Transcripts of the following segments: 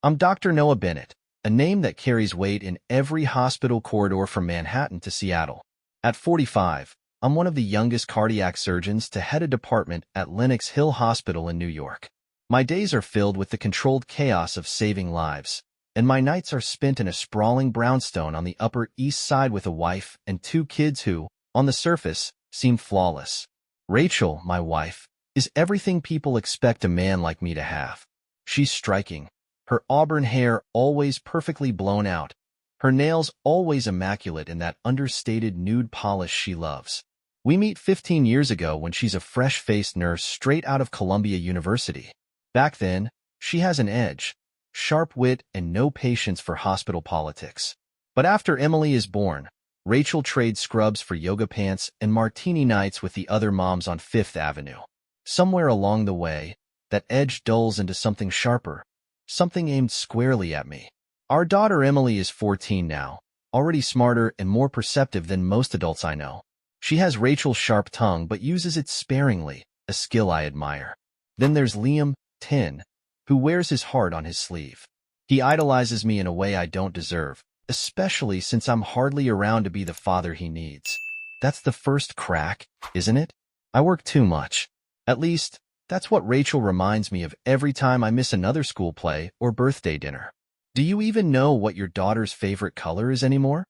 I'm Dr. Noah Bennett, a name that carries weight in every hospital corridor from Manhattan to Seattle. At 45, I'm one of the youngest cardiac surgeons to head a department at Lenox Hill Hospital in New York. My days are filled with the controlled chaos of saving lives, and my nights are spent in a sprawling brownstone on the Upper East Side with a wife and two kids who, on the surface, seem flawless. Rachel, my wife, is everything people expect a man like me to have. She's striking. Her auburn hair always perfectly blown out, her nails always immaculate in that understated nude polish she loves. We meet 15 years ago when she's a fresh-faced nurse straight out of Columbia University. Back then, she has an edge, sharp wit and no patience for hospital politics. But after Emily is born, Rachel trades scrubs for yoga pants and martini nights with the other moms on Fifth Avenue. Somewhere along the way, that edge dulls into something sharper, something aimed squarely at me. Our daughter Emily is 14 now, already smarter and more perceptive than most adults I know. She has Rachel's sharp tongue but uses it sparingly, a skill I admire. Then there's Liam, 10, who wears his heart on his sleeve. He idolizes me in a way I don't deserve, especially since I'm hardly around to be the father he needs. That's the first crack, isn't it? I work too much. At least, that's what Rachel reminds me of every time I miss another school play or birthday dinner. Do you even know what your daughter's favorite color is anymore?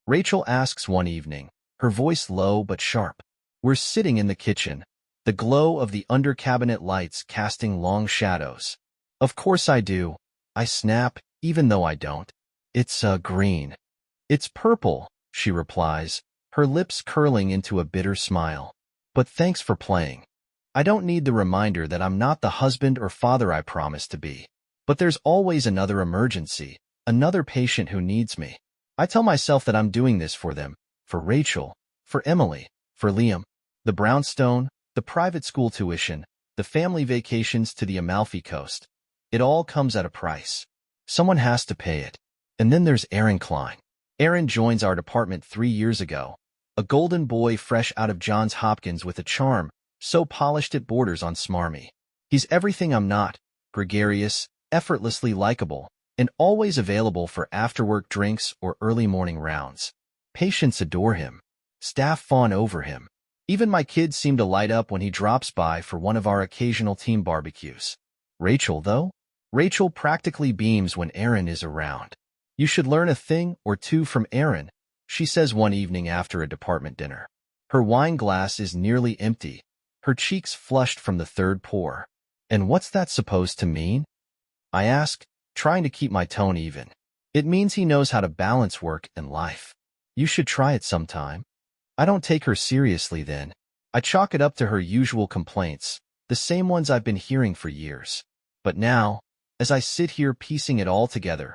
Rachel asks one evening, her voice low but sharp. We're sitting in the kitchen, the glow of the under-cabinet lights casting long shadows. Of course I do. I snap, even though I don't. It's green. It's purple, she replies, her lips curling into a bitter smile. But thanks for playing. I don't need the reminder that I'm not the husband or father I promised to be. But there's always another emergency, another patient who needs me. I tell myself that I'm doing this for them, for Rachel, for Emily, for Liam. The brownstone, the private school tuition, the family vacations to the Amalfi Coast. It all comes at a price. Someone has to pay it. And then there's Aaron Klein. Aaron joins our department 3 years ago, a golden boy fresh out of Johns Hopkins with a charm so polished it borders on smarmy. He's everything I'm not, gregarious, effortlessly likable, and always available for after-work drinks or early morning rounds. Patients adore him. Staff fawn over him. Even my kids seem to light up when he drops by for one of our occasional team barbecues. Rachel, though? Rachel practically beams when Aaron is around. You should learn a thing or two from Aaron, she says one evening after a department dinner. Her wine glass is nearly empty, her cheeks flushed from the third pour. And what's that supposed to mean? I ask, trying to keep my tone even. It means he knows how to balance work and life. You should try it sometime. I don't take her seriously then. I chalk it up to her usual complaints, the same ones I've been hearing for years. But now, as I sit here piecing it all together,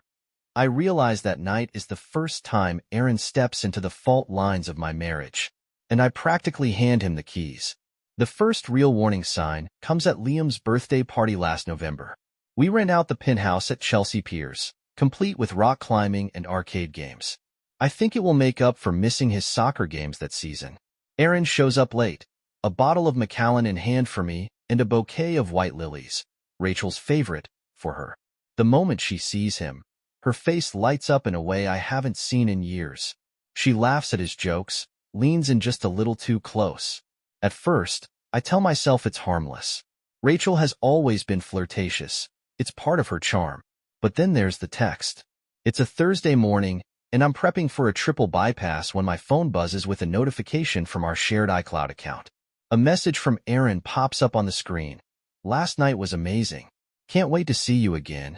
I realize that night is the first time Aaron steps into the fault lines of my marriage, and I practically hand him the keys. The first real warning sign comes at Liam's birthday party last November. We rent out the penthouse at Chelsea Piers, complete with rock climbing and arcade games. I think it will make up for missing his soccer games that season. Aaron shows up late, a bottle of Macallan in hand for me and a bouquet of white lilies, Rachel's favorite, for her. The moment she sees him, her face lights up in a way I haven't seen in years. She laughs at his jokes, leans in just a little too close. At first, I tell myself it's harmless. Rachel has always been flirtatious. It's part of her charm. But then there's the text. It's a Thursday morning, and I'm prepping for a triple bypass when my phone buzzes with a notification from our shared iCloud account. A message from Aaron pops up on the screen. Last night was amazing. Can't wait to see you again.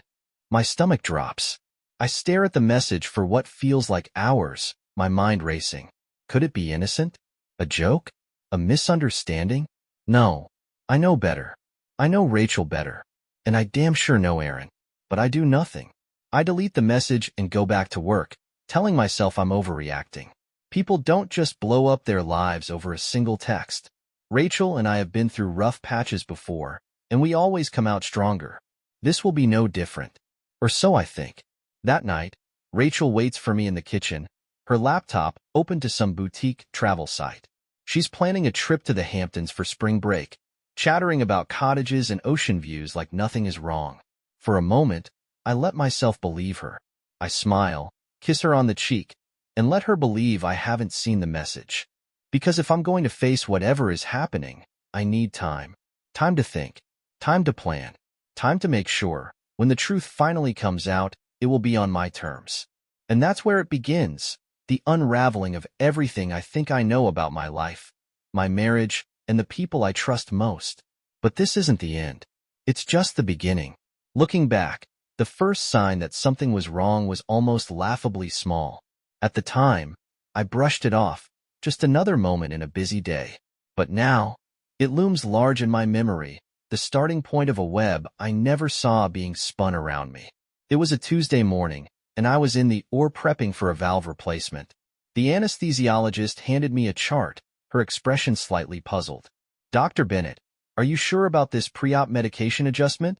My stomach drops. I stare at the message for what feels like hours, my mind racing. Could it be innocent? A joke? A misunderstanding? No. I know better. I know Rachel better. And I damn sure know Aaron. But I do nothing. I delete the message and go back to work, telling myself I'm overreacting. People don't just blow up their lives over a single text. Rachel and I have been through rough patches before, and we always come out stronger. This will be no different. Or so I think. That night, Rachel waits for me in the kitchen, her laptop open to some boutique travel site. She's planning a trip to the Hamptons for spring break, chattering about cottages and ocean views like nothing is wrong. For a moment, I let myself believe her. I smile, kiss her on the cheek, and let her believe I haven't seen the message. Because if I'm going to face whatever is happening, I need time. Time to think. Time to plan. Time to make sure, when the truth finally comes out, it will be on my terms. And that's where it begins, the unraveling of everything I think I know about my life, my marriage, and the people I trust most. But this isn't the end. It's just the beginning. Looking back, the first sign that something was wrong was almost laughably small. At the time, I brushed it off, just another moment in a busy day. But now, it looms large in my memory, the starting point of a web I never saw being spun around me. It was a Tuesday morning, and I was in the OR prepping for a valve replacement. The anesthesiologist handed me a chart, her expression slightly puzzled. "Dr. Bennett, are you sure about this pre-op medication adjustment?"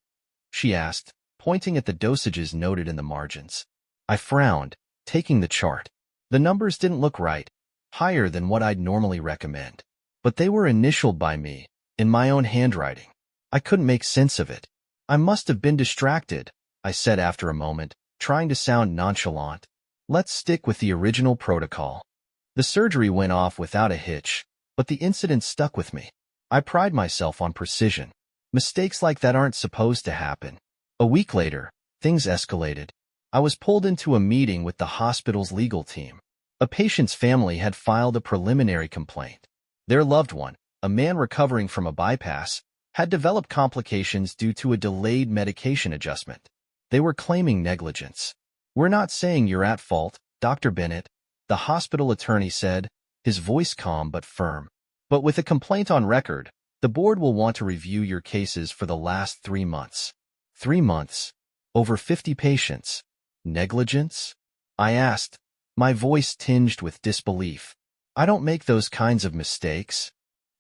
she asked, pointing at the dosages noted in the margins. I frowned, taking the chart. The numbers didn't look right, higher than what I'd normally recommend. But they were initialed by me, in my own handwriting. I couldn't make sense of it. "I must have been distracted," I said after a moment, trying to sound nonchalant. "Let's stick with the original protocol." The surgery went off without a hitch, but the incident stuck with me. I pride myself on precision. Mistakes like that aren't supposed to happen. A week later, things escalated. I was pulled into a meeting with the hospital's legal team. A patient's family had filed a preliminary complaint. Their loved one, a man recovering from a bypass, had developed complications due to a delayed medication adjustment. They were claiming negligence. "We're not saying you're at fault, Dr. Bennett," the hospital attorney said, his voice calm but firm. "But with a complaint on record, the board will want to review your cases for the last 3 months. 3 months? Over 50 patients? Negligence?" I asked, my voice tinged with disbelief. "I don't make those kinds of mistakes."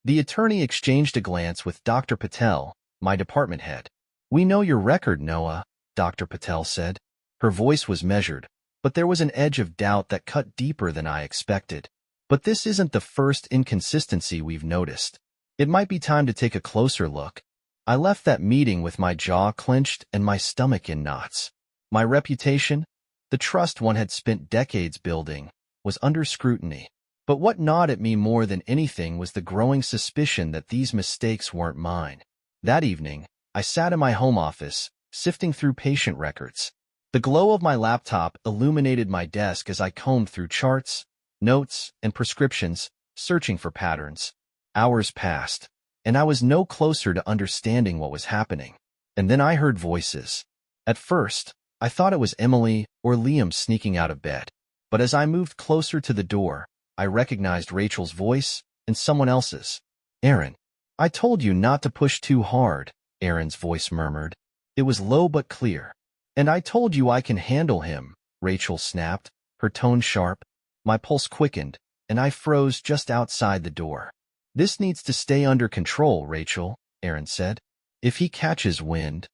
The attorney exchanged a glance with Dr. Patel, my department head. "We know your record, Noah," Dr. Patel said. Her voice was measured, but there was an edge of doubt that cut deeper than I expected. "But this isn't the first inconsistency we've noticed. It might be time to take a closer look." I left that meeting with my jaw clenched and my stomach in knots. My reputation, the trust one had spent decades building, was under scrutiny. But what gnawed at me more than anything was the growing suspicion that these mistakes weren't mine. That evening, I sat in my home office, sifting through patient records. The glow of my laptop illuminated my desk as I combed through charts, notes, and prescriptions, searching for patterns. Hours passed, and I was no closer to understanding what was happening. And then I heard voices. At first, I thought it was Emily or Liam sneaking out of bed. But as I moved closer to the door, I recognized Rachel's voice and someone else's. "Aaron, I told you not to push too hard," Aaron's voice murmured. It was low but clear. "And I told you I can handle him," Rachel snapped, her tone sharp. My pulse quickened, and I froze just outside the door. "This needs to stay under control, Rachel," Aaron said. "If he catches wind—"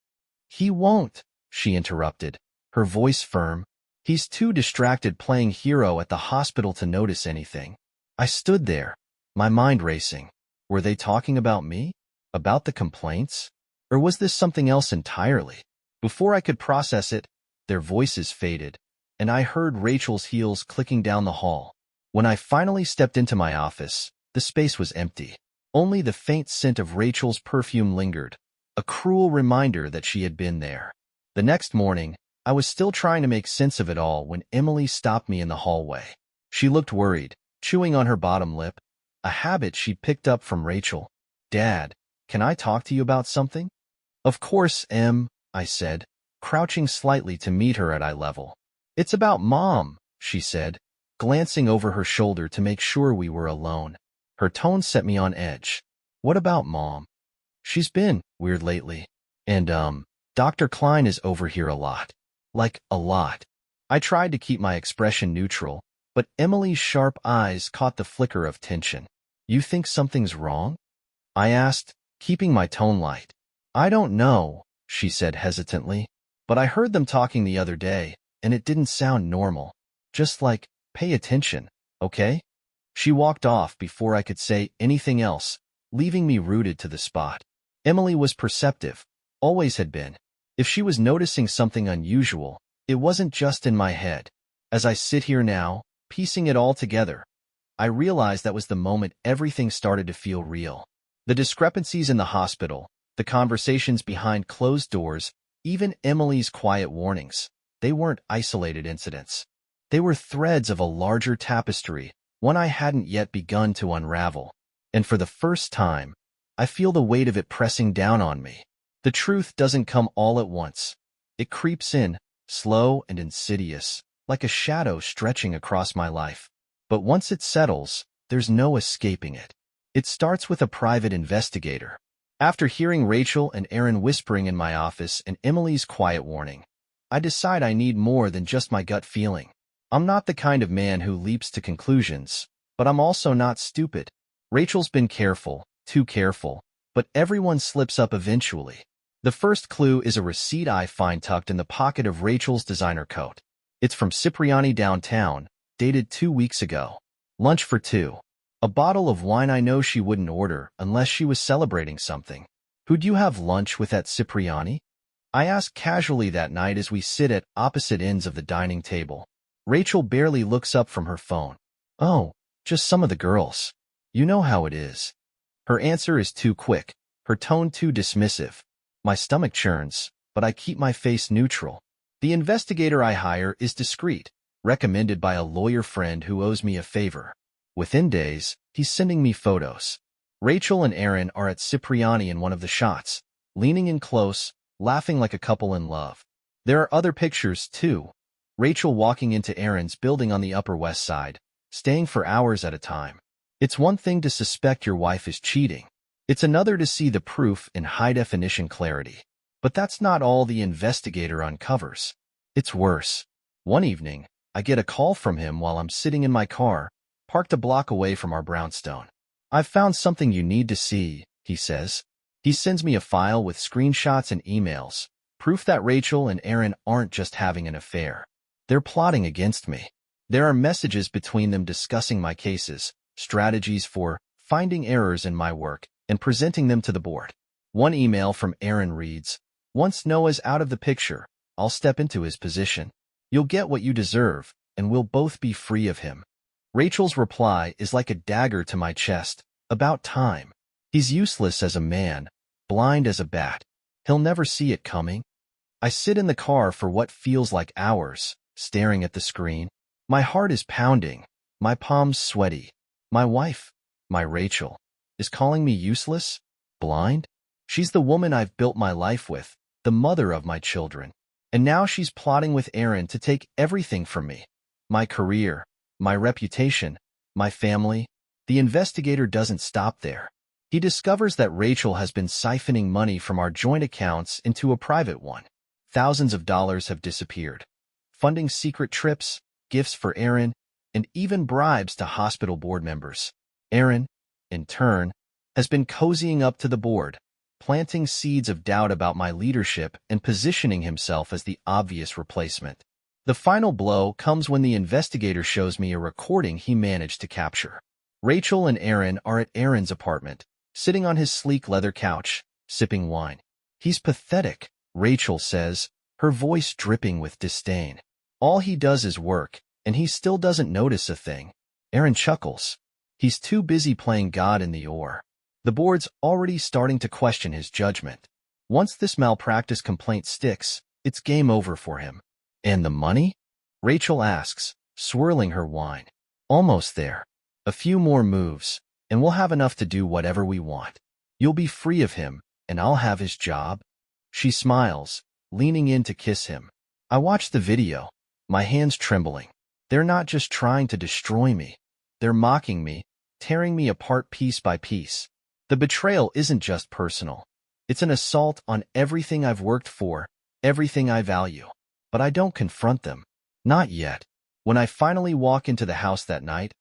"He won't," she interrupted, her voice firm. "He's too distracted playing hero at the hospital to notice anything." I stood there, my mind racing. Were they talking about me? About the complaints? Or was this something else entirely? Before I could process it, their voices faded, and I heard Rachel's heels clicking down the hall. When I finally stepped into my office, the space was empty. Only the faint scent of Rachel's perfume lingered, a cruel reminder that she had been there. The next morning, I was still trying to make sense of it all when Emily stopped me in the hallway. She looked worried, chewing on her bottom lip, a habit she'd picked up from Rachel. "Dad, can I talk to you about something?" "Of course, Em," I said, crouching slightly to meet her at eye level. "It's about Mom," she said, glancing over her shoulder to make sure we were alone. Her tone set me on edge. "What about Mom?" "She's been weird lately. And, Dr. Klein is over here a lot. Like, a lot." I tried to keep my expression neutral, but Emily's sharp eyes caught the flicker of tension. "You think something's wrong?" I asked, keeping my tone light. "I don't know," she said hesitantly, "but I heard them talking the other day, and it didn't sound normal. Just like, pay attention, okay?" She walked off before I could say anything else, leaving me rooted to the spot. Emily was perceptive, always had been. If she was noticing something unusual, it wasn't just in my head. As I sit here now, piecing it all together, I realized that was the moment everything started to feel real. The discrepancies in the hospital, the conversations behind closed doors, even Emily's quiet warnings, they weren't isolated incidents. They were threads of a larger tapestry, one I hadn't yet begun to unravel. And for the first time, I feel the weight of it pressing down on me. The truth doesn't come all at once. It creeps in, slow and insidious, like a shadow stretching across my life. But once it settles, there's no escaping it. It starts with a private investigator. After hearing Rachel and Aaron whispering in my office and Emily's quiet warning, I decide I need more than just my gut feeling. I'm not the kind of man who leaps to conclusions, but I'm also not stupid. Rachel's been careful, too careful, but everyone slips up eventually. The first clue is a receipt I find tucked in the pocket of Rachel's designer coat. It's from Cipriani downtown, dated 2 weeks ago. Lunch for two. A bottle of wine I know she wouldn't order unless she was celebrating something. Who'd you have lunch with at Cipriani? I ask casually that night as we sit at opposite ends of the dining table. Rachel barely looks up from her phone. Oh, just some of the girls. You know how it is. Her answer is too quick, her tone too dismissive. My stomach churns, but I keep my face neutral. The investigator I hire is discreet, recommended by a lawyer friend who owes me a favor. Within days, he's sending me photos. Rachel and Aaron are at Cipriani in one of the shots, leaning in close, laughing like a couple in love. There are other pictures, too. Rachel walking into Aaron's building on the Upper West Side, staying for hours at a time. It's one thing to suspect your wife is cheating. It's another to see the proof in high-definition clarity. But that's not all the investigator uncovers. It's worse. One evening, I get a call from him while I'm sitting in my car, parked a block away from our brownstone. I've found something you need to see, he says. He sends me a file with screenshots and emails, proof that Rachel and Aaron aren't just having an affair. They're plotting against me. There are messages between them discussing my cases, strategies for finding errors in my work, and presenting them to the board. One email from Aaron reads, "Once Noah's out of the picture, I'll step into his position. You'll get what you deserve, and we'll both be free of him." Rachel's reply is like a dagger to my chest. About time. He's useless as a man, blind as a bat. He'll never see it coming. I sit in the car for what feels like hours, staring at the screen. My heart is pounding, my palms sweaty. My wife, my Rachel, is calling me useless, blind. She's the woman I've built my life with, the mother of my children. And now she's plotting with Aaron to take everything from me. My career, my reputation, my family. The investigator doesn't stop there. He discovers that Rachel has been siphoning money from our joint accounts into a private one. Thousands of dollars have disappeared, funding secret trips, gifts for Aaron, and even bribes to hospital board members. Aaron, in turn, has been cozying up to the board, planting seeds of doubt about my leadership and positioning himself as the obvious replacement. The final blow comes when the investigator shows me a recording he managed to capture. Rachel and Aaron are at Aaron's apartment, sitting on his sleek leather couch, sipping wine. He's pathetic, Rachel says, her voice dripping with disdain. All he does is work, and he still doesn't notice a thing. Aaron chuckles. He's too busy playing God in the oar. The board's already starting to question his judgment. Once this malpractice complaint sticks, it's game over for him. And the money? Rachel asks, swirling her wine. Almost there. A few more moves, and we'll have enough to do whatever we want. You'll be free of him, and I'll have his job. She smiles, leaning in to kiss him. I watch the video, my hands trembling. They're not just trying to destroy me. They're mocking me, tearing me apart piece by piece. The betrayal isn't just personal. It's an assault on everything I've worked for, everything I value. But I don't confront them. Not yet. When I finally walk into the house that night,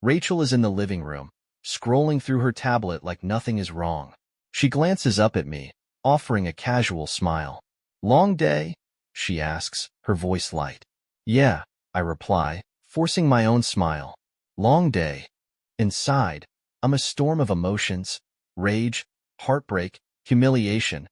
Rachel is in the living room, scrolling through her tablet like nothing is wrong. She glances up at me, offering a casual smile. "Long day?" she asks, her voice light. "Yeah," I reply, forcing my own smile. Long day. Inside, I'm a storm of emotions, rage, heartbreak, humiliation.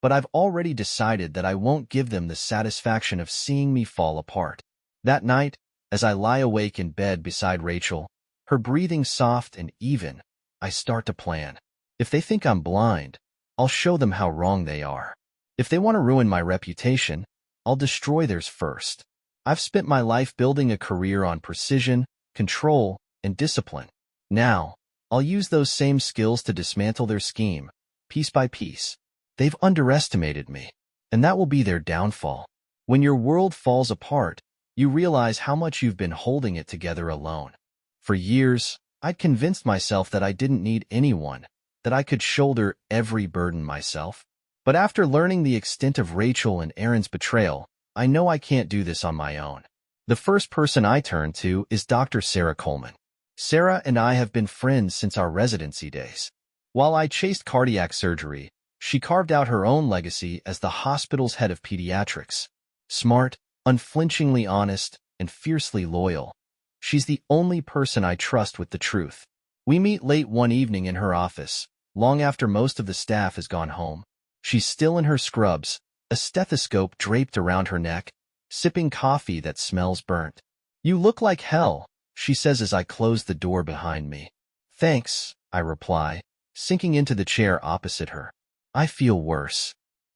but I've already decided that I won't give them the satisfaction of seeing me fall apart. That night, as I lie awake in bed beside Rachel, her breathing soft and even, I start to plan. If they think I'm blind, I'll show them how wrong they are. If they want to ruin my reputation, I'll destroy theirs first. I've spent my life building a career on precision, control, and discipline. Now, I'll use those same skills to dismantle their scheme, piece by piece. They've underestimated me, and that will be their downfall. When your world falls apart, you realize how much you've been holding it together alone. For years, I'd convinced myself that I didn't need anyone, that I could shoulder every burden myself. But after learning the extent of Rachel and Aaron's betrayal, I know I can't do this on my own. The first person I turn to is Dr. Sarah Coleman. Sarah and I have been friends since our residency days. While I chased cardiac surgery, she carved out her own legacy as the hospital's head of pediatrics. Smart, unflinchingly honest, and fiercely loyal. She's the only person I trust with the truth. We meet late one evening in her office, long after most of the staff has gone home. She's still in her scrubs, a stethoscope draped around her neck, sipping coffee that smells burnt. "You look like hell," she says as I close the door behind me. "Thanks," I reply, sinking into the chair opposite her. I feel worse.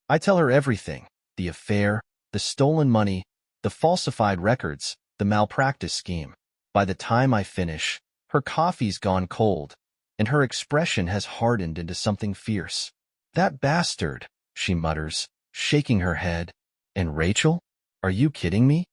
I tell her everything, the affair, the stolen money, the falsified records, the malpractice scheme. By the time I finish, her coffee's gone cold, and her expression has hardened into something fierce. "That bastard," she mutters, shaking her head. "And Rachel? Are you kidding me?"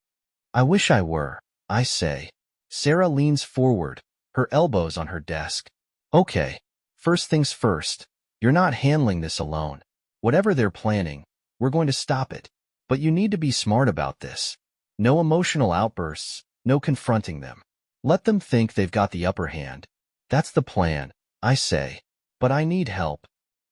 "I wish I were," I say. Sarah leans forward, her elbows on her desk. "Okay, first things first. You're not handling this alone. Whatever they're planning, we're going to stop it. But you need to be smart about this. No emotional outbursts, no confronting them. Let them think they've got the upper hand. That's the plan," I say. "But I need help."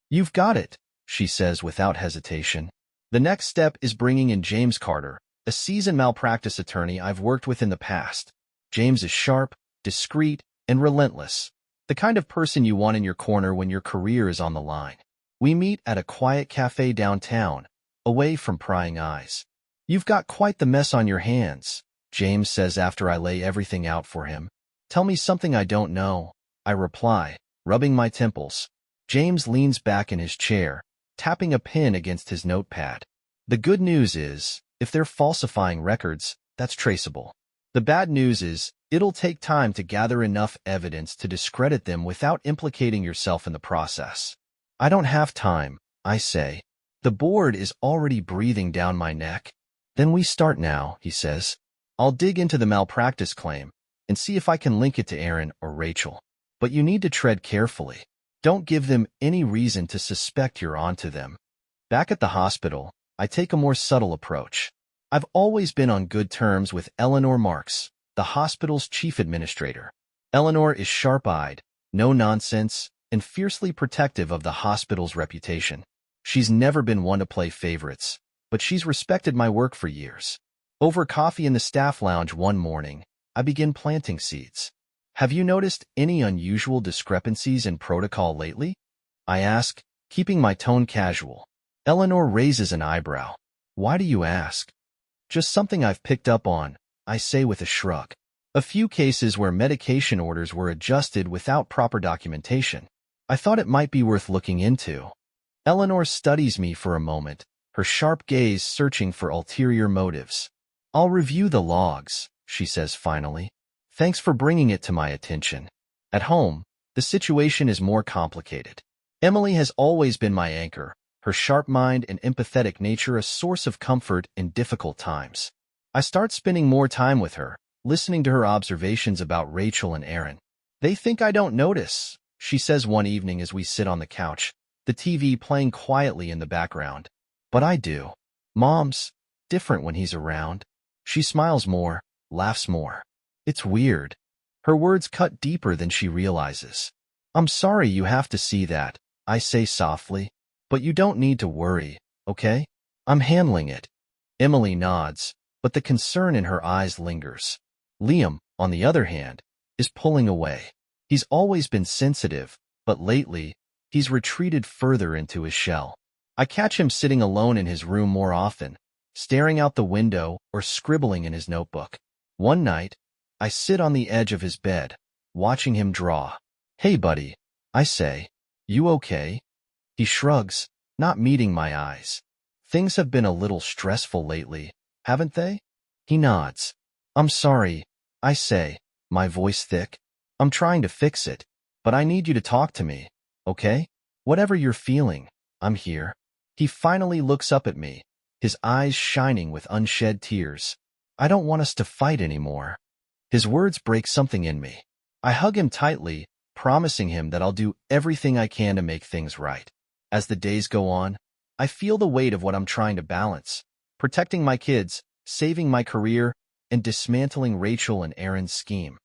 "You've got it," she says without hesitation. The next step is bringing in James Carter, a seasoned malpractice attorney I've worked with in the past. James is sharp, discreet, and relentless, the kind of person you want in your corner when your career is on the line. We meet at a quiet cafe downtown, away from prying eyes. "You've got quite the mess on your hands," James says after I lay everything out for him. "Tell me something I don't know," I reply, rubbing my temples. James leans back in his chair, tapping a pen against his notepad. "The good news is, if they're falsifying records, that's traceable. The bad news is, it'll take time to gather enough evidence to discredit them without implicating yourself in the process." "I don't have time," I say. "The board is already breathing down my neck." "Then we start now," he says. "I'll dig into the malpractice claim and see if I can link it to Aaron or Rachel. But you need to tread carefully. Don't give them any reason to suspect you're onto them." Back at the hospital, I take a more subtle approach. I've always been on good terms with Eleanor Marks, the hospital's chief administrator. Eleanor is sharp-eyed, no-nonsense, and fiercely protective of the hospital's reputation. She's never been one to play favorites, but she's respected my work for years. Over coffee in the staff lounge one morning, I begin planting seeds. "Have you noticed any unusual discrepancies in protocol lately?" I ask, keeping my tone casual. Eleanor raises an eyebrow. "Why do you ask?" "Just something I've picked up on," I say with a shrug. "A few cases where medication orders were adjusted without proper documentation. I thought it might be worth looking into." Eleanor studies me for a moment, her sharp gaze searching for ulterior motives. "I'll review the logs," she says finally. "Thanks for bringing it to my attention." At home, the situation is more complicated. Emily has always been my anchor, her sharp mind and empathetic nature a source of comfort in difficult times. I start spending more time with her, listening to her observations about Rachel and Aaron. "They think I don't notice," she says one evening as we sit on the couch, the TV playing quietly in the background. "But I do. Mom's different when he's around." She smiles more, laughs more. "It's weird." Her words cut deeper than she realizes. "I'm sorry you have to see that," I say softly. "But you don't need to worry, okay? I'm handling it." Emily nods, but the concern in her eyes lingers. Liam, on the other hand, is pulling away. He's always been sensitive, but lately, he's retreated further into his shell. I catch him sitting alone in his room more often, staring out the window or scribbling in his notebook. One night, I sit on the edge of his bed, watching him draw. "Hey, buddy," I say. "You okay?" He shrugs, not meeting my eyes. "Things have been a little stressful lately, haven't they?" He nods. "I'm sorry," I say, my voice thick. "I'm trying to fix it, but I need you to talk to me, okay? Whatever you're feeling, I'm here." He finally looks up at me, his eyes shining with unshed tears. "I don't want us to fight anymore." His words break something in me. I hug him tightly, promising him that I'll do everything I can to make things right. As the days go on, I feel the weight of what I'm trying to balance: protecting my kids, saving my career, and dismantling Rachel and Aaron's scheme,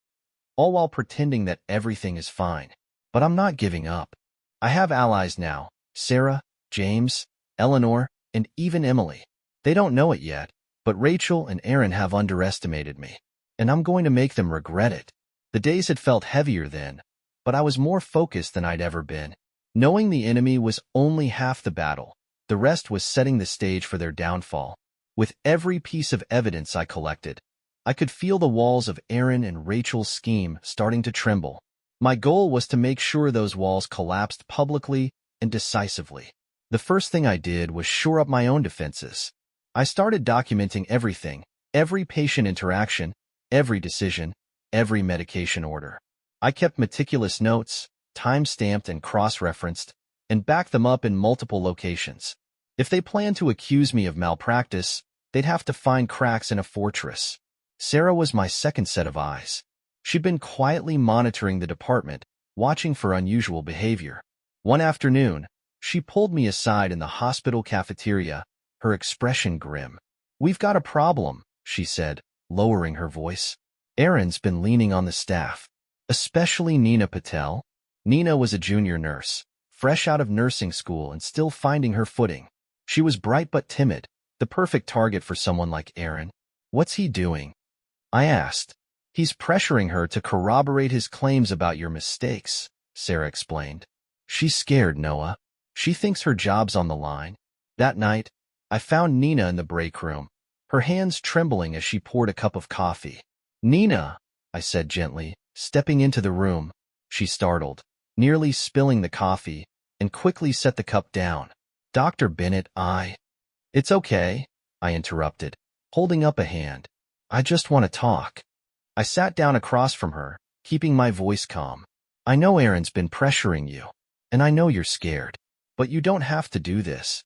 all while pretending that everything is fine. But I'm not giving up. I have allies now: Sarah, James, Eleanor, and even Emily. They don't know it yet, but Rachel and Aaron have underestimated me, and I'm going to make them regret it. The days had felt heavier then, but I was more focused than I'd ever been. Knowing the enemy was only half the battle, the rest was setting the stage for their downfall. With every piece of evidence I collected, I could feel the walls of Aaron and Rachel's scheme starting to tremble. My goal was to make sure those walls collapsed publicly and decisively. The first thing I did was shore up my own defenses. I started documenting everything: every patient interaction, every decision, every medication order. I kept meticulous notes, time-stamped and cross-referenced, and backed them up in multiple locations. If they planned to accuse me of malpractice, they'd have to find cracks in a fortress. Sarah was my second set of eyes. She'd been quietly monitoring the department, watching for unusual behavior. One afternoon, she pulled me aside in the hospital cafeteria, her expression grim. "We've got a problem," she said, lowering her voice. "Aaron's been leaning on the staff, especially Nina Patel." Nina was a junior nurse, fresh out of nursing school and still finding her footing. She was bright but timid, the perfect target for someone like Aaron. "What's he doing?" I asked. "He's pressuring her to corroborate his claims about your mistakes," Sarah explained. "She's scared, Noah. She thinks her job's on the line." That night, I found Nina in the break room, her hands trembling as she poured a cup of coffee. "Nina," I said gently, stepping into the room. She startled, nearly spilling the coffee, and quickly set the cup down. "Dr. Bennett, It's okay," I interrupted, holding up a hand. "I just want to talk." I sat down across from her, keeping my voice calm. "I know Aaron's been pressuring you, and I know you're scared, but you don't have to do this."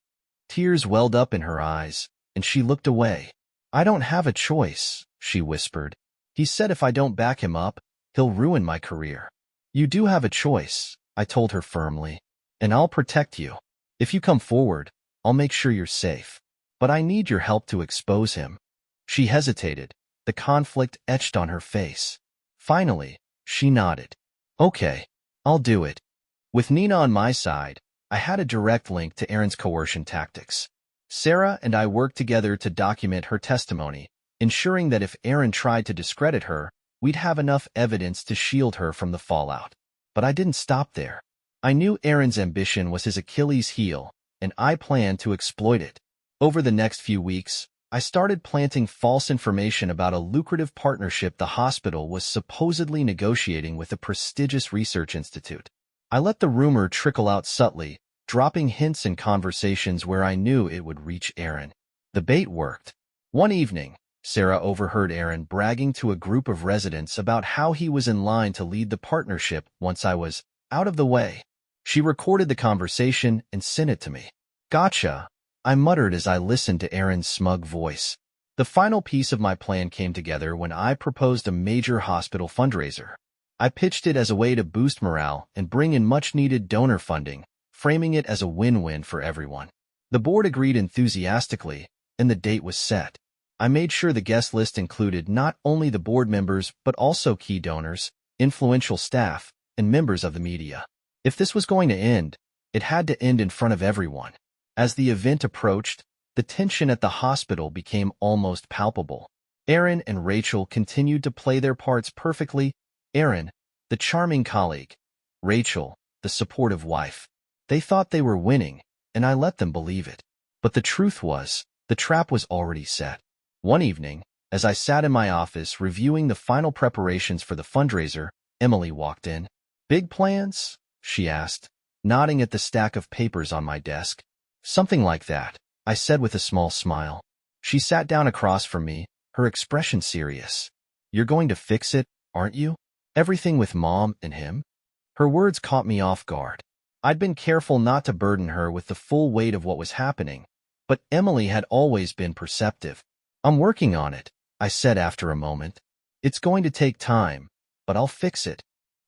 Tears welled up in her eyes, and she looked away. "I don't have a choice," she whispered. "He said if I don't back him up, he'll ruin my career." "You do have a choice," I told her firmly, "and I'll protect you. If you come forward, I'll make sure you're safe. But I need your help to expose him." She hesitated, the conflict etched on her face. Finally, she nodded. "Okay, I'll do it." With Nina on my side, I had a direct link to Aaron's coercion tactics. Sarah and I worked together to document her testimony, ensuring that if Aaron tried to discredit her, we'd have enough evidence to shield her from the fallout. But I didn't stop there. I knew Aaron's ambition was his Achilles heel, and I planned to exploit it. Over the next few weeks, I started planting false information about a lucrative partnership the hospital was supposedly negotiating with a prestigious research institute. I let the rumor trickle out subtly, dropping hints in conversations where I knew it would reach Aaron. The bait worked. One evening, Sarah overheard Aaron bragging to a group of residents about how he was in line to lead the partnership once I was out of the way. She recorded the conversation and sent it to me. "Gotcha," I muttered as I listened to Aaron's smug voice. The final piece of my plan came together when I proposed a major hospital fundraiser. I pitched it as a way to boost morale and bring in much-needed donor funding, framing it as a win-win for everyone. The board agreed enthusiastically, and the date was set. I made sure the guest list included not only the board members but also key donors, influential staff, and members of the media. If this was going to end, it had to end in front of everyone. As the event approached, the tension at the hospital became almost palpable. Aaron and Rachel continued to play their parts perfectly. Aaron, the charming colleague; Rachel, the supportive wife. They thought they were winning, and I let them believe it. But the truth was, the trap was already set. One evening, as I sat in my office reviewing the final preparations for the fundraiser, Emily walked in. "Big plans?" she asked, nodding at the stack of papers on my desk. "Something like that," I said with a small smile. She sat down across from me, her expression serious. "You're going to fix it, aren't you? Everything with Mom and him?" Her words caught me off guard. I'd been careful not to burden her with the full weight of what was happening, but Emily had always been perceptive. "I'm working on it," I said after a moment. "It's going to take time, but I'll fix it."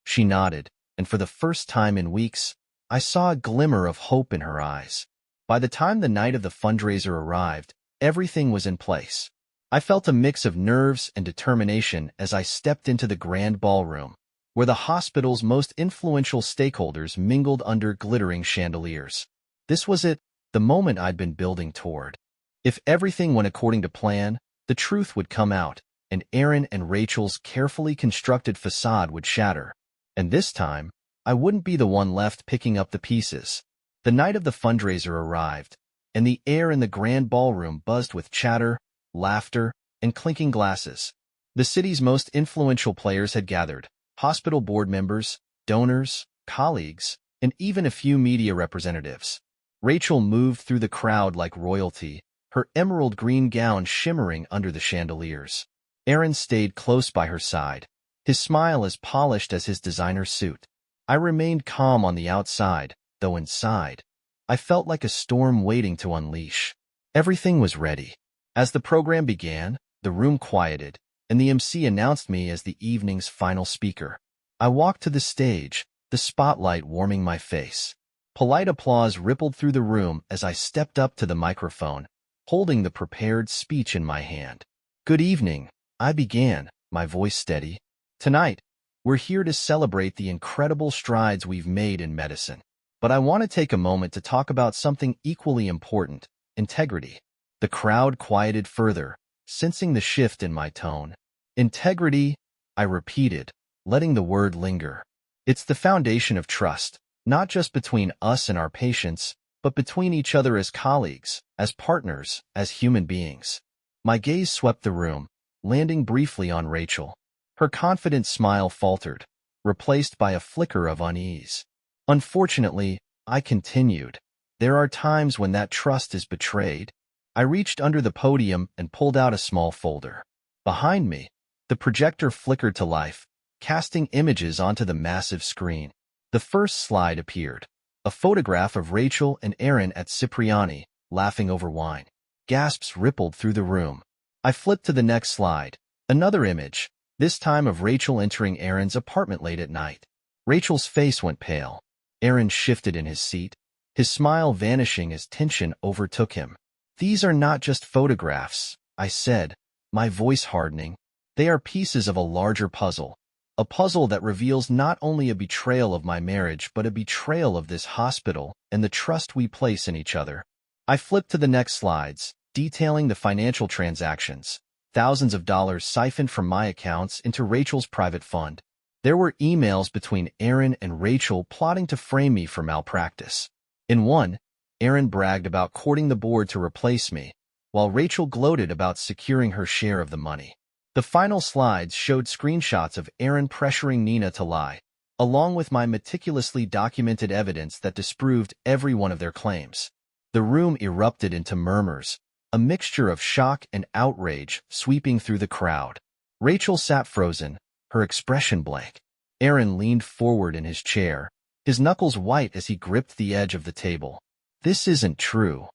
She nodded, and for the first time in weeks, I saw a glimmer of hope in her eyes. By the time the night of the fundraiser arrived, everything was in place. I felt a mix of nerves and determination as I stepped into the grand ballroom, where the hospital's most influential stakeholders mingled under glittering chandeliers. This was it, the moment I'd been building toward. If everything went according to plan, the truth would come out, and Aaron and Rachel's carefully constructed facade would shatter. And this time, I wouldn't be the one left picking up the pieces. The night of the fundraiser arrived, and the air in the grand ballroom buzzed with chatter, laughter, and clinking glasses. The city's most influential players had gathered: hospital board members, donors, colleagues, and even a few media representatives. Rachel moved through the crowd like royalty, her emerald green gown shimmering under the chandeliers. Aaron stayed close by her side, his smile as polished as his designer suit. I remained calm on the outside, though inside, I felt like a storm waiting to unleash. Everything was ready. As the program began, the room quieted, and the MC announced me as the evening's final speaker. I walked to the stage, the spotlight warming my face. Polite applause rippled through the room as I stepped up to the microphone, holding the prepared speech in my hand. "Good evening," I began, my voice steady. "Tonight, we're here to celebrate the incredible strides we've made in medicine. But I want to take a moment to talk about something equally important: integrity." The crowd quieted further, sensing the shift in my tone. "Integrity," I repeated, letting the word linger. "It's the foundation of trust, not just between us and our patients, but between each other as colleagues, as partners, as human beings." My gaze swept the room, landing briefly on Rachel. Her confident smile faltered, replaced by a flicker of unease. "Unfortunately," I continued, "there are times when that trust is betrayed." I reached under the podium and pulled out a small folder. Behind me, the projector flickered to life, casting images onto the massive screen. The first slide appeared, a photograph of Rachel and Aaron at Cipriani, laughing over wine. Gasps rippled through the room. I flipped to the next slide, another image, this time of Rachel entering Aaron's apartment late at night. Rachel's face went pale. Aaron shifted in his seat, his smile vanishing as tension overtook him. "These are not just photographs," I said, my voice hardening. "They are pieces of a larger puzzle, a puzzle that reveals not only a betrayal of my marriage but a betrayal of this hospital and the trust we place in each other." I flipped to the next slides, detailing the financial transactions, thousands of dollars siphoned from my accounts into Rachel's private fund. There were emails between Aaron and Rachel plotting to frame me for malpractice. In one, Aaron bragged about courting the board to replace me, while Rachel gloated about securing her share of the money. The final slides showed screenshots of Aaron pressuring Nina to lie, along with my meticulously documented evidence that disproved every one of their claims. The room erupted into murmurs, a mixture of shock and outrage sweeping through the crowd. Rachel sat frozen, her expression blank. Aaron leaned forward in his chair, his knuckles white as he gripped the edge of the table. "This isn't true,"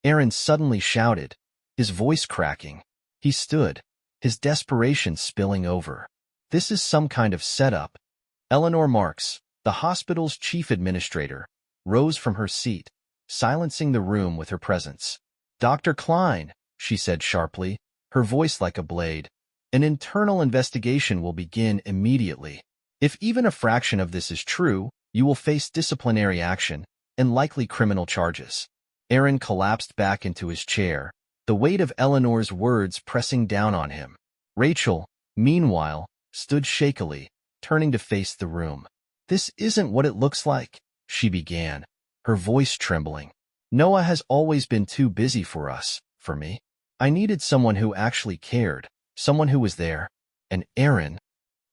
Aaron suddenly shouted, his voice cracking. He stood, his desperation spilling over. "This is some kind of setup." Eleanor Marks, the hospital's chief administrator, rose from her seat, silencing the room with her presence. "Dr. Klein," she said sharply, her voice like a blade, "an internal investigation will begin immediately. If even a fraction of this is true, you will face disciplinary action and likely criminal charges." Aaron collapsed back into his chair, the weight of Eleanor's words pressing down on him. Rachel, meanwhile, stood shakily, turning to face the room. "This isn't what it looks like," she began, her voice trembling. Noah has always been too busy for me. I needed someone who actually cared, someone who was there. And Aaron,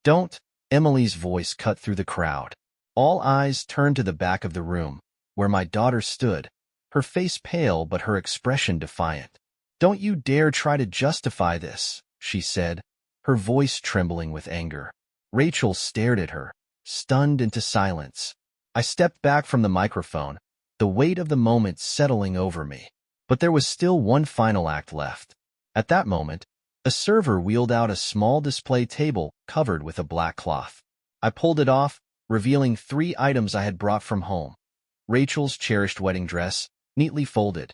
don't, Emily's voice cut through the crowd. All eyes turned to the back of the room, where my daughter stood, her face pale but her expression defiant. Don't you dare try to justify this, she said, her voice trembling with anger. Rachel stared at her, stunned into silence. I stepped back from the microphone, the weight of the moment settling over me. But there was still one final act left. At that moment, a server wheeled out a small display table covered with a black cloth. I pulled it off, revealing 3 items I had brought from home. Rachel's cherished wedding dress, neatly folded,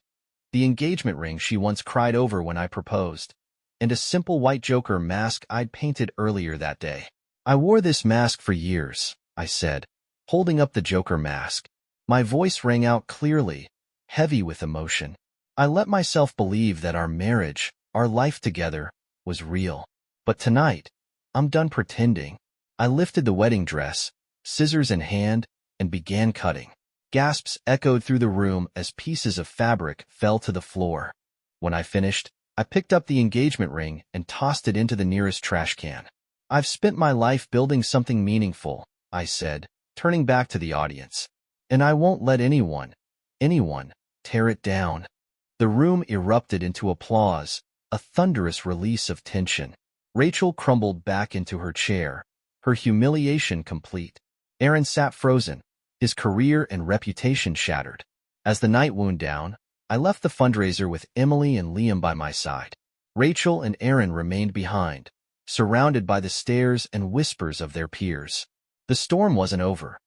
the engagement ring she once cried over when I proposed, and a simple white Joker mask I'd painted earlier that day. I wore this mask for years, I said, holding up the Joker mask. My voice rang out clearly, heavy with emotion. I let myself believe that our marriage, our life together, was real. But tonight, I'm done pretending. I lifted the wedding dress, scissors in hand, and began cutting. Gasps echoed through the room as pieces of fabric fell to the floor. When I finished, I picked up the engagement ring and tossed it into the nearest trash can. I've spent my life building something meaningful, I said, turning back to the audience. And I won't let anyone, tear it down. The room erupted into applause, a thunderous release of tension. Rachel crumbled back into her chair, her humiliation complete. Aaron sat frozen, his career and reputation shattered. As the night wound down, I left the fundraiser with Emily and Liam by my side. Rachel and Aaron remained behind, surrounded by the stares and whispers of their peers. The storm wasn't over.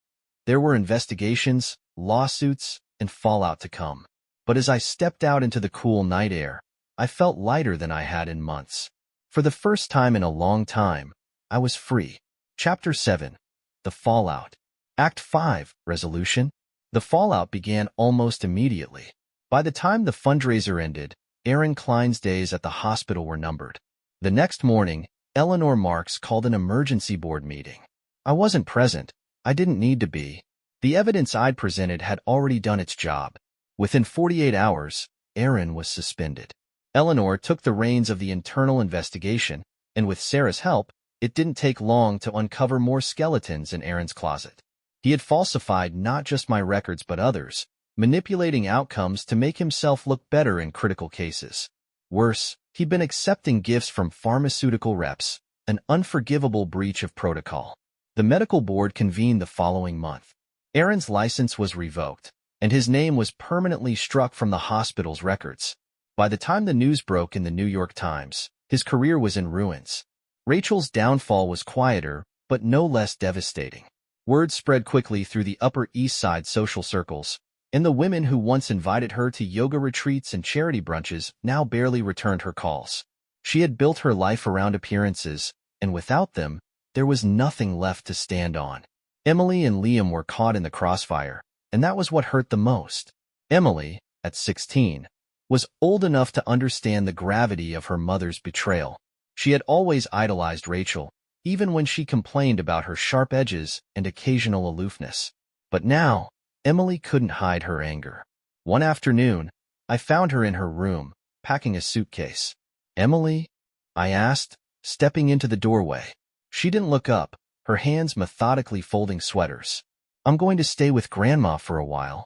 There were investigations, lawsuits, and fallout to come. But as I stepped out into the cool night air, I felt lighter than I had in months. For the first time in a long time, I was free. Chapter 7. The Fallout. Act 5. Resolution. The fallout began almost immediately. By the time the fundraiser ended, Aaron Klein's days at the hospital were numbered. The next morning, Eleanor Marks called an emergency board meeting. I wasn't present. I didn't need to be. The evidence I'd presented had already done its job. Within 48 hours, Aaron was suspended. Eleanor took the reins of the internal investigation, and with Sarah's help, it didn't take long to uncover more skeletons in Aaron's closet. He had falsified not just my records but others, manipulating outcomes to make himself look better in critical cases. Worse, he'd been accepting gifts from pharmaceutical reps, an unforgivable breach of protocol. The medical board convened the following month. Aaron's license was revoked, and his name was permanently struck from the hospital's records. By the time the news broke in the New York Times, his career was in ruins. Rachel's downfall was quieter, but no less devastating. Word spread quickly through the Upper East Side social circles, and the women who once invited her to yoga retreats and charity brunches now barely returned her calls. She had built her life around appearances, and without them, there was nothing left to stand on. Emily and Liam were caught in the crossfire, and that was what hurt the most. Emily, at 16, was old enough to understand the gravity of her mother's betrayal. She had always idolized Rachel, even when she complained about her sharp edges and occasional aloofness. But now, Emily couldn't hide her anger. One afternoon, I found her in her room, packing a suitcase. "Emily?" I asked, stepping into the doorway. She didn't look up, her hands methodically folding sweaters. "I'm going to stay with Grandma for a while."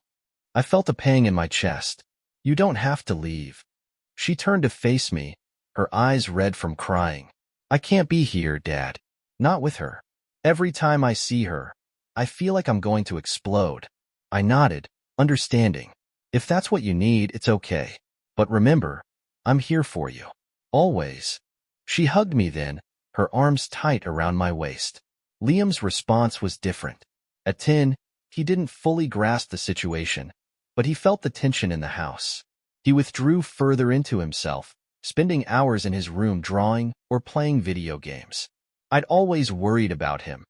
I felt a pang in my chest. "You don't have to leave." She turned to face me, her eyes red from crying. "I can't be here, Dad. Not with her. Every time I see her, I feel like I'm going to explode." I nodded, understanding. "If that's what you need, it's okay. But remember, I'm here for you. Always." She hugged me then, her arms tight around my waist. Liam's response was different. At 10, he didn't fully grasp the situation, but he felt the tension in the house. He withdrew further into himself, spending hours in his room drawing or playing video games. I'd always worried about him,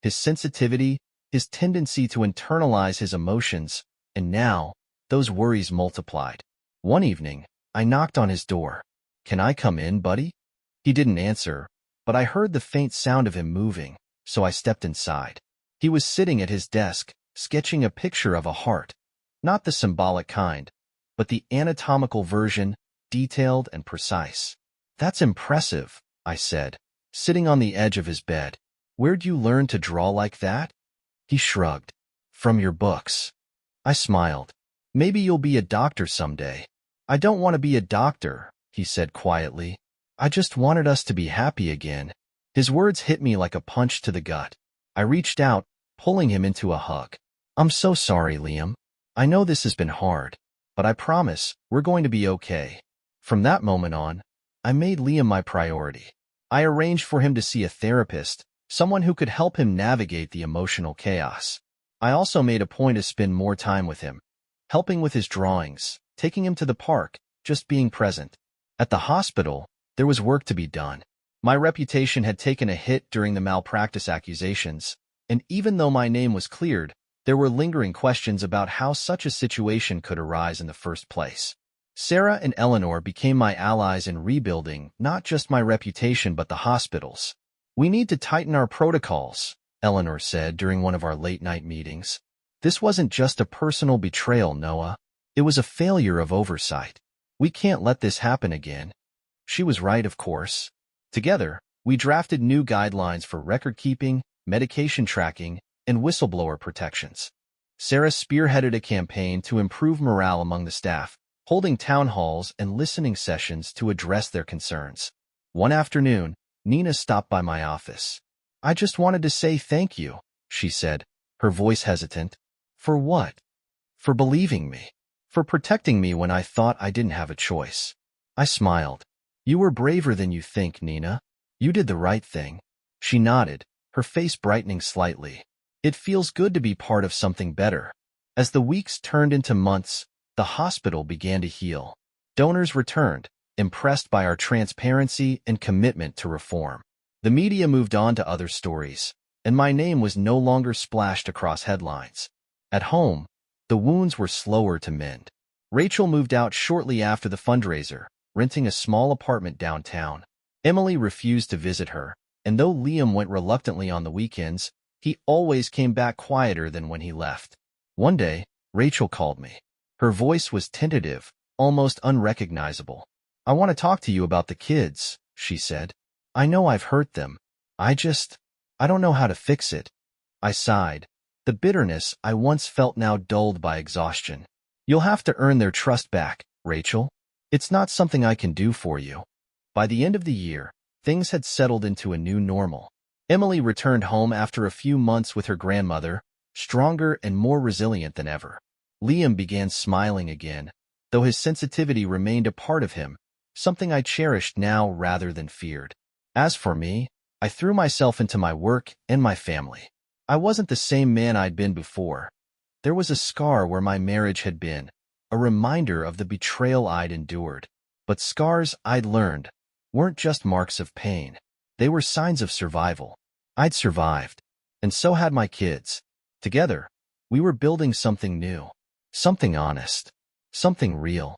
his sensitivity, his tendency to internalize his emotions, and now, those worries multiplied. One evening, I knocked on his door. "Can I come in, buddy?" He didn't answer, but I heard the faint sound of him moving, so I stepped inside. He was sitting at his desk, sketching a picture of a heart. Not the symbolic kind, but the anatomical version, detailed and precise. That's impressive, I said, sitting on the edge of his bed. Where'd you learn to draw like that? He shrugged. From your books. I smiled. Maybe you'll be a doctor someday. I don't want to be a doctor, he said quietly. I just wanted us to be happy again. His words hit me like a punch to the gut. I reached out, pulling him into a hug. I'm so sorry, Liam. I know this has been hard, but I promise we're going to be okay. From that moment on, I made Liam my priority. I arranged for him to see a therapist, someone who could help him navigate the emotional chaos. I also made a point to spend more time with him, helping with his drawings, taking him to the park, just being present. At the hospital, there was work to be done. My reputation had taken a hit during the malpractice accusations, and even though my name was cleared, there were lingering questions about how such a situation could arise in the first place. Sarah and Eleanor became my allies in rebuilding not just my reputation but the hospital's. We need to tighten our protocols, Eleanor said during one of our late-night meetings. This wasn't just a personal betrayal, Noah. It was a failure of oversight. We can't let this happen again. She was right, of course. Together, we drafted new guidelines for record-keeping, medication tracking, and whistleblower protections. Sarah spearheaded a campaign to improve morale among the staff, holding town halls and listening sessions to address their concerns. One afternoon, Nina stopped by my office. I just wanted to say thank you, she said, her voice hesitant. For what? For believing me. For protecting me when I thought I didn't have a choice. I smiled. You were braver than you think, Nina. You did the right thing. She nodded, her face brightening slightly. It feels good to be part of something better. As the weeks turned into months, the hospital began to heal. Donors returned, impressed by our transparency and commitment to reform. The media moved on to other stories, and my name was no longer splashed across headlines. At home, the wounds were slower to mend. Rachel moved out shortly after the fundraiser, renting a small apartment downtown. Emily refused to visit her, and though Liam went reluctantly on the weekends, he always came back quieter than when he left. One day, Rachel called me. Her voice was tentative, almost unrecognizable. I want to talk to you about the kids, she said. I know I've hurt them. I don't know how to fix it. I sighed. The bitterness I once felt now dulled by exhaustion. You'll have to earn their trust back, Rachel. It's not something I can do for you. By the end of the year, things had settled into a new normal. Emily returned home after a few months with her grandmother, stronger and more resilient than ever. Liam began smiling again, though his sensitivity remained a part of him, something I cherished now rather than feared. As for me, I threw myself into my work and my family. I wasn't the same man I'd been before. There was a scar where my marriage had been, a reminder of the betrayal I'd endured. But scars, I'd learned, weren't just marks of pain. They were signs of survival. I'd survived, and so had my kids. Together, we were building something new, something honest, something real.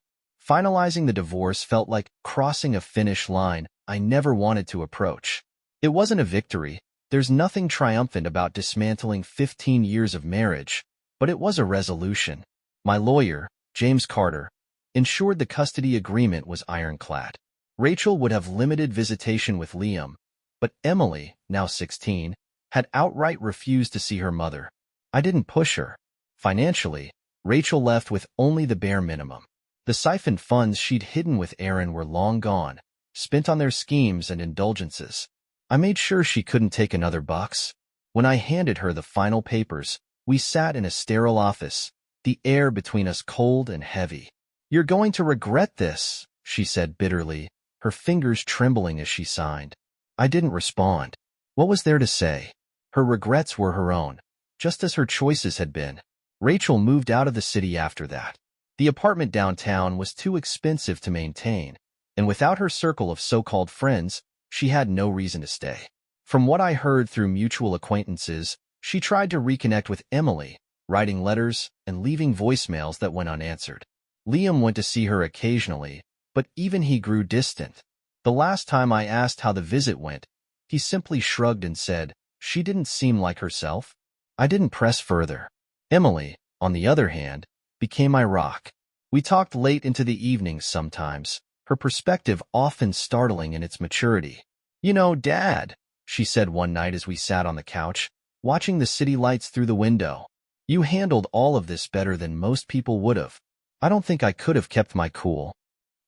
Finalizing the divorce felt like crossing a finish line I never wanted to approach. It wasn't a victory. There's nothing triumphant about dismantling 15 years of marriage, but it was a resolution. My lawyer, James Carter, ensured the custody agreement was ironclad. Rachel would have limited visitation with Liam, but Emily, now 16, had outright refused to see her mother. I didn't push her. Financially, Rachel left with only the bare minimum. The siphoned funds she'd hidden with Aaron were long gone, spent on their schemes and indulgences. I made sure she couldn't take another bucks. When I handed her the final papers, we sat in a sterile office, the air between us cold and heavy. You're going to regret this, she said bitterly, her fingers trembling as she signed. I didn't respond. What was there to say? Her regrets were her own, just as her choices had been. Rachel moved out of the city after that. The apartment downtown was too expensive to maintain, and without her circle of so-called friends, she had no reason to stay. From what I heard through mutual acquaintances, she tried to reconnect with Emily, writing letters and leaving voicemails that went unanswered. Liam went to see her occasionally, but even he grew distant. The last time I asked how the visit went, he simply shrugged and said, she didn't seem like herself. I didn't press further. Emily, on the other hand, became my rock. We talked late into the evenings sometimes, her perspective often startling in its maturity. "You know, Dad," she said one night as we sat on the couch, watching the city lights through the window, "you handled all of this better than most people would have. I don't think I could have kept my cool."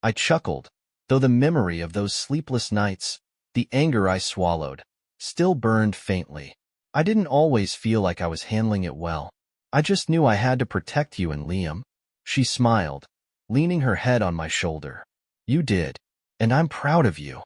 I chuckled, though the memory of those sleepless nights, the anger I swallowed, still burned faintly. I didn't always feel like I was handling it well. I just knew I had to protect you and Liam. She smiled, leaning her head on my shoulder. "You did, and I'm proud of you."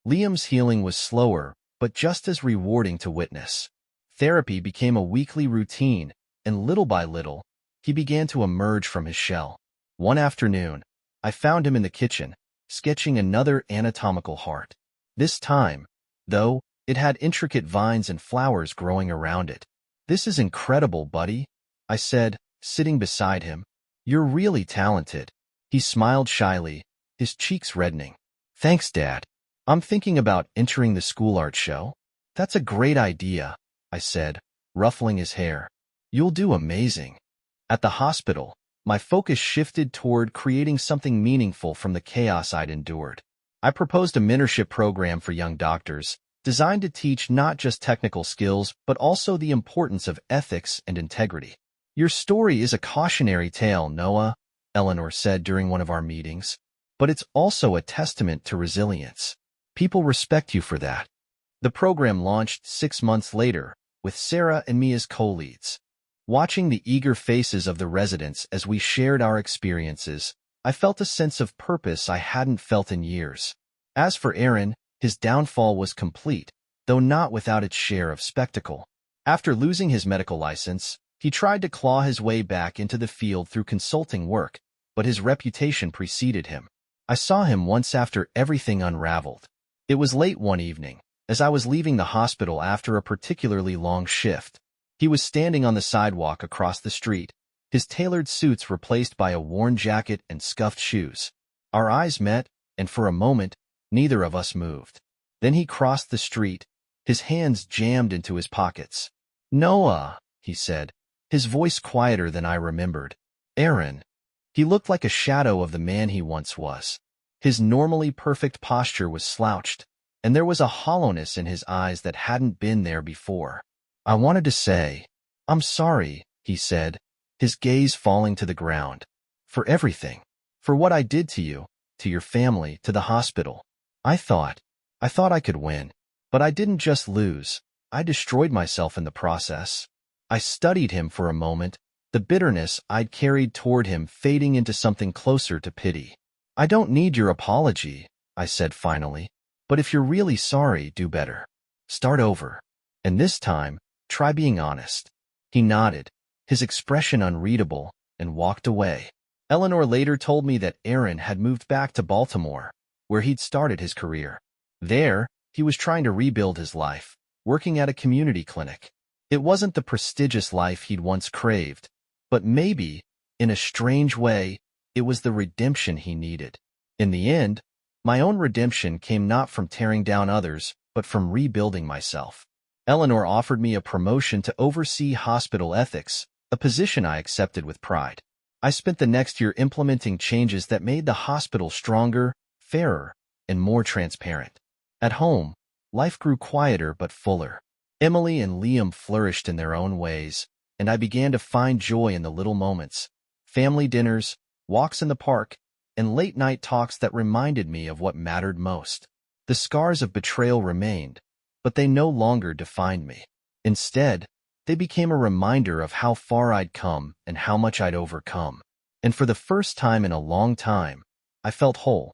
Liam's healing was slower, but just as rewarding to witness. Therapy became a weekly routine, and little by little, he began to emerge from his shell. One afternoon, I found him in the kitchen, sketching another anatomical heart. This time, though, it had intricate vines and flowers growing around it. "This is incredible, buddy," I said, sitting beside him. "You're really talented." He smiled shyly, his cheeks reddening. "Thanks, Dad. I'm thinking about entering the school art show." "That's a great idea," I said, ruffling his hair. "You'll do amazing." At the hospital, my focus shifted toward creating something meaningful from the chaos I'd endured. I proposed a mentorship program for young doctors, designed to teach not just technical skills, but also the importance of ethics and integrity. "Your story is a cautionary tale, Noah," Eleanor said during one of our meetings, "but it's also a testament to resilience. People respect you for that." The program launched 6 months later, with Sarah and me as co-leads. Watching the eager faces of the residents as we shared our experiences, I felt a sense of purpose I hadn't felt in years. As for Aaron, his downfall was complete, though not without its share of spectacle. After losing his medical license, he tried to claw his way back into the field through consulting work, but his reputation preceded him. I saw him once after everything unraveled. It was late one evening, as I was leaving the hospital after a particularly long shift. He was standing on the sidewalk across the street, his tailored suits replaced by a worn jacket and scuffed shoes. Our eyes met, and for a moment, neither of us moved. Then he crossed the street, his hands jammed into his pockets. "Noah," he said, his voice quieter than I remembered. "Aaron." He looked like a shadow of the man he once was. His normally perfect posture was slouched, and there was a hollowness in his eyes that hadn't been there before. "I wanted to say, I'm sorry," he said, his gaze falling to the ground. "For everything. For what I did to you, to your family, to the hospital. I thought I could win. But I didn't just lose. I destroyed myself in the process." I studied him for a moment, the bitterness I'd carried toward him fading into something closer to pity. "I don't need your apology," I said finally. "But if you're really sorry, do better. Start over. And this time, try being honest." He nodded, his expression unreadable, and walked away. Eleanor later told me that Aaron had moved back to Baltimore, where he'd started his career. There, he was trying to rebuild his life, working at a community clinic. It wasn't the prestigious life he'd once craved, but maybe, in a strange way, it was the redemption he needed. In the end, my own redemption came not from tearing down others, but from rebuilding myself. Eleanor offered me a promotion to oversee hospital ethics, a position I accepted with pride. I spent the next year implementing changes that made the hospital stronger, fairer, and more transparent. At home, life grew quieter but fuller. Emily and Liam flourished in their own ways, and I began to find joy in the little moments, family dinners, walks in the park, and late-night talks that reminded me of what mattered most. The scars of betrayal remained, but they no longer defined me. Instead, they became a reminder of how far I'd come and how much I'd overcome. And for the first time in a long time, I felt whole.